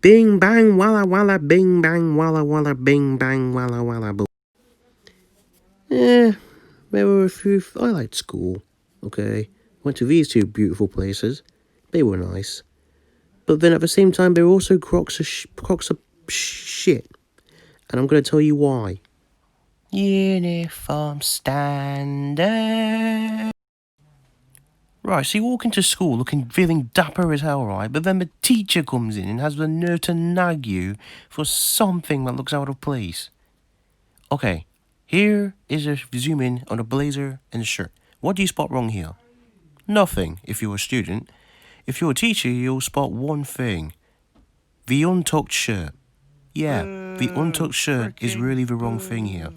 Bing bang walla walla bing bang walla walla bing bang walla walla boo. There were a few. I liked school. Okay, went to these two beautiful places. They were nice, but then at the same time they were also crocs of shit. And I'm gonna tell you why. Uniform standard. Right, so you walk into school feeling dapper as hell, right? But then the teacher comes in and has the nerve to nag you for something that looks out of place. Okay, here is a zoom in on a blazer and a shirt. What do you spot wrong here? Nothing, if you're a student. If you're a teacher, you'll spot one thing. The untucked shirt. Yeah, the untucked shirt is really the wrong thing here.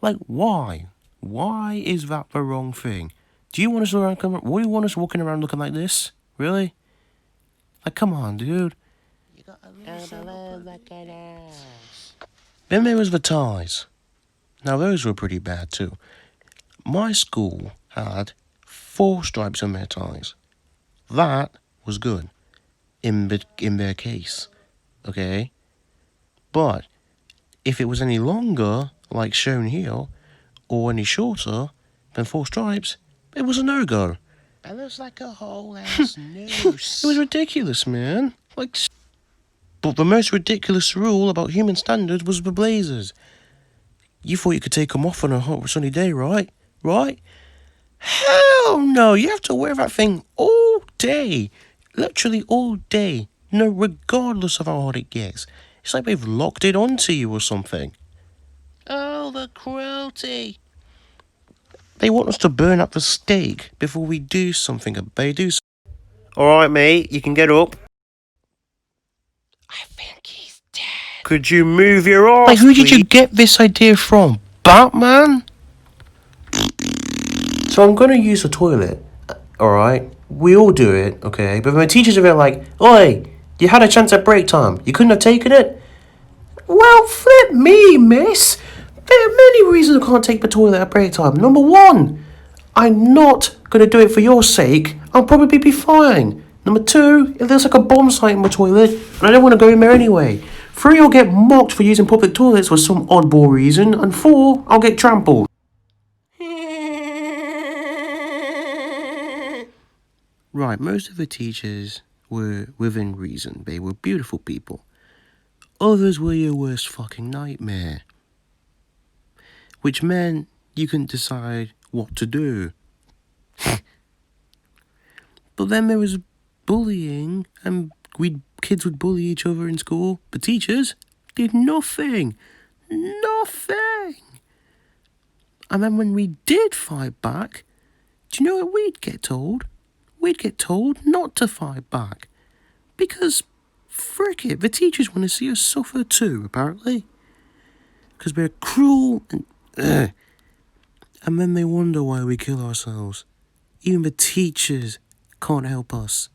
Like, why? Why is that the wrong thing? Do you want us walking around looking like this? Really? Like, come on, dude. You got a Then there was the ties. Now, those were pretty bad, too. My school had 4 stripes on their ties. That was good. In their case. Okay? But, if it was any longer, like shown here, or any shorter than 4 stripes, it was a no-go. It looks like a whole ass noose. It was ridiculous, man. But the most ridiculous rule about human standards was the blazers. You thought you could take them off on a hot sunny day, right? Right? Hell no! You have to wear that thing all day. Literally all day. No, regardless of how hot it gets. It's like they've locked it onto you or something. Oh, the cruelty. They want us to burn up the steak before we do something. Alright, mate, you can get up. I think he's dead. Could you move your arse, Like, who did you get this idea from? Batman? So I'm gonna use the toilet, alright? We all do it, okay? But my teachers are like, oi, you had a chance at break time. You couldn't have taken it? Well, flip me, miss. There are many reasons I can't take the toilet at break time. Number 1, I'm not going to do it for your sake. I'll probably be fine. Number 2, if there's like a bomb site in my toilet, and I don't want to go in there anyway. 3, I'll get mocked for using public toilets for some oddball reason. And 4, I'll get trampled. Right, most of the teachers were within reason. They were beautiful people. Others were your worst fucking nightmare. Which meant you couldn't decide what to do. But then there was bullying, and kids would bully each other in school. But teachers did nothing. Nothing. And then when we did fight back, do you know what we'd get told? We'd get told not to fight back. Because, frick it, the teachers want to see us suffer too, apparently. Because we're cruel and... And then they wonder why we kill ourselves. Even the teachers can't help us.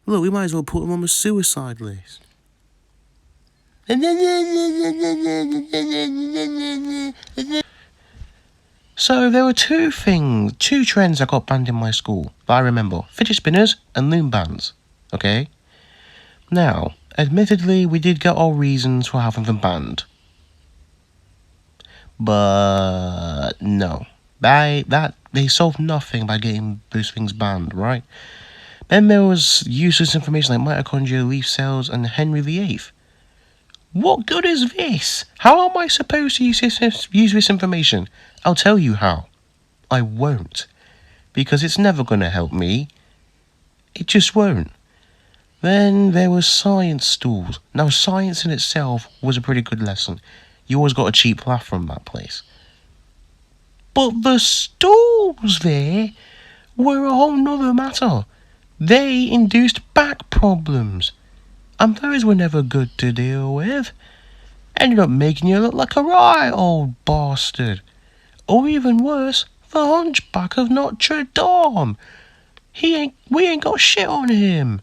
Look, we might as well put them on the suicide list. So there were 2 trends that got banned in my school that I remember. Fidget spinners and loom bands. Okay? Now, admittedly, we did get our reasons for having them banned. But no. They solved nothing by getting those things banned, right? Then there was useless information like mitochondria, leaf cells, and Henry VIII. What good is this? How am I supposed to use this information? I'll tell you how. I won't. Because it's never going to help me. It just won't. Then there was science stools. Now, science in itself was a pretty good lesson. You always got a cheap laugh from that place. But the stools there were a whole nother matter. They induced back problems. And those were never good to deal with. Ended up making you look like a right old bastard. Or even worse, the hunchback of Notre Dame. We ain't got shit on him.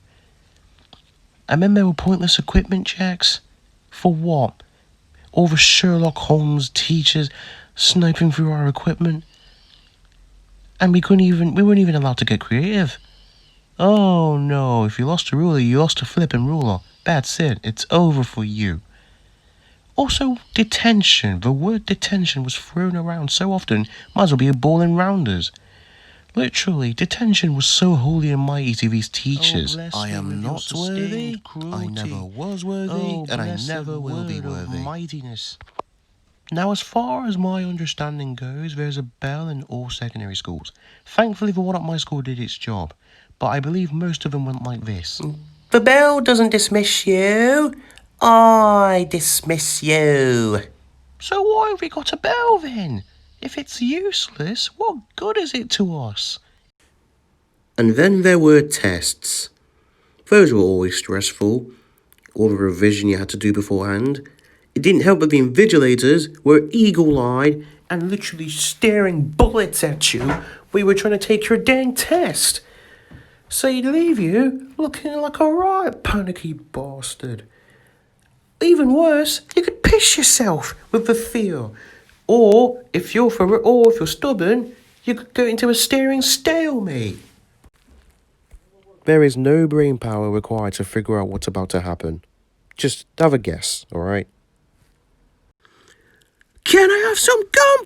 And then there were pointless equipment checks. For what? All the Sherlock Holmes teachers sniping through our equipment. And we weren't even allowed to get creative. Oh no, if you lost a ruler, you lost a flipping ruler. That's it. It's over for you. Also, detention. The word detention was thrown around so often, might as well be a ball in rounders. Literally, detention was so holy and mighty to these teachers. I am not worthy, I never was worthy, and I never will be worthy. Mightiness. Now, as far as my understanding goes, there's a bell in all secondary schools. Thankfully, the one at my school did its job, but I believe most of them went like this. The bell doesn't dismiss you. I dismiss you. So why have we got a bell then? If it's useless, what good is it to us? And then there were tests. Those were always stressful. All the revision you had to do beforehand. It didn't help that the invigilators were eagle-eyed and literally staring bullets at you when you were trying to take your dang test. So you'd leave you looking like a right panicky bastard. Even worse, you could piss yourself with the fear. Or if you're stubborn, you could go into a staring stalemate. There is no brain power required to figure out what's about to happen. Just have a guess, alright? Can I have some gum?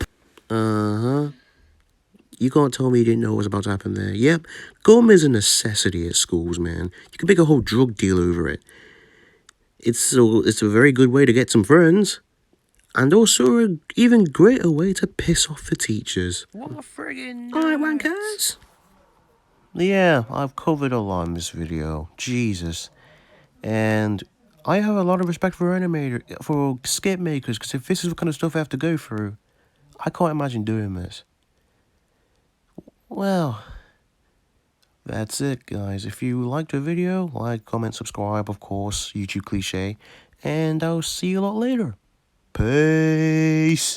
Uh-huh. You can't tell me you didn't know what was about to happen there. Yep, gum is a necessity at schools, man. You can make a whole drug deal over it. It's a very good way to get some friends. And also an even greater way to piss off the teachers. What a friggin' alright, wankers. Yeah, I've covered a lot in this video. Jesus. And I have a lot of respect for skit makers, because if this is the kind of stuff I have to go through, I can't imagine doing this. Well, that's it, guys. If you liked the video, like, comment, subscribe, of course, YouTube cliche, and I'll see you a lot later. Peace!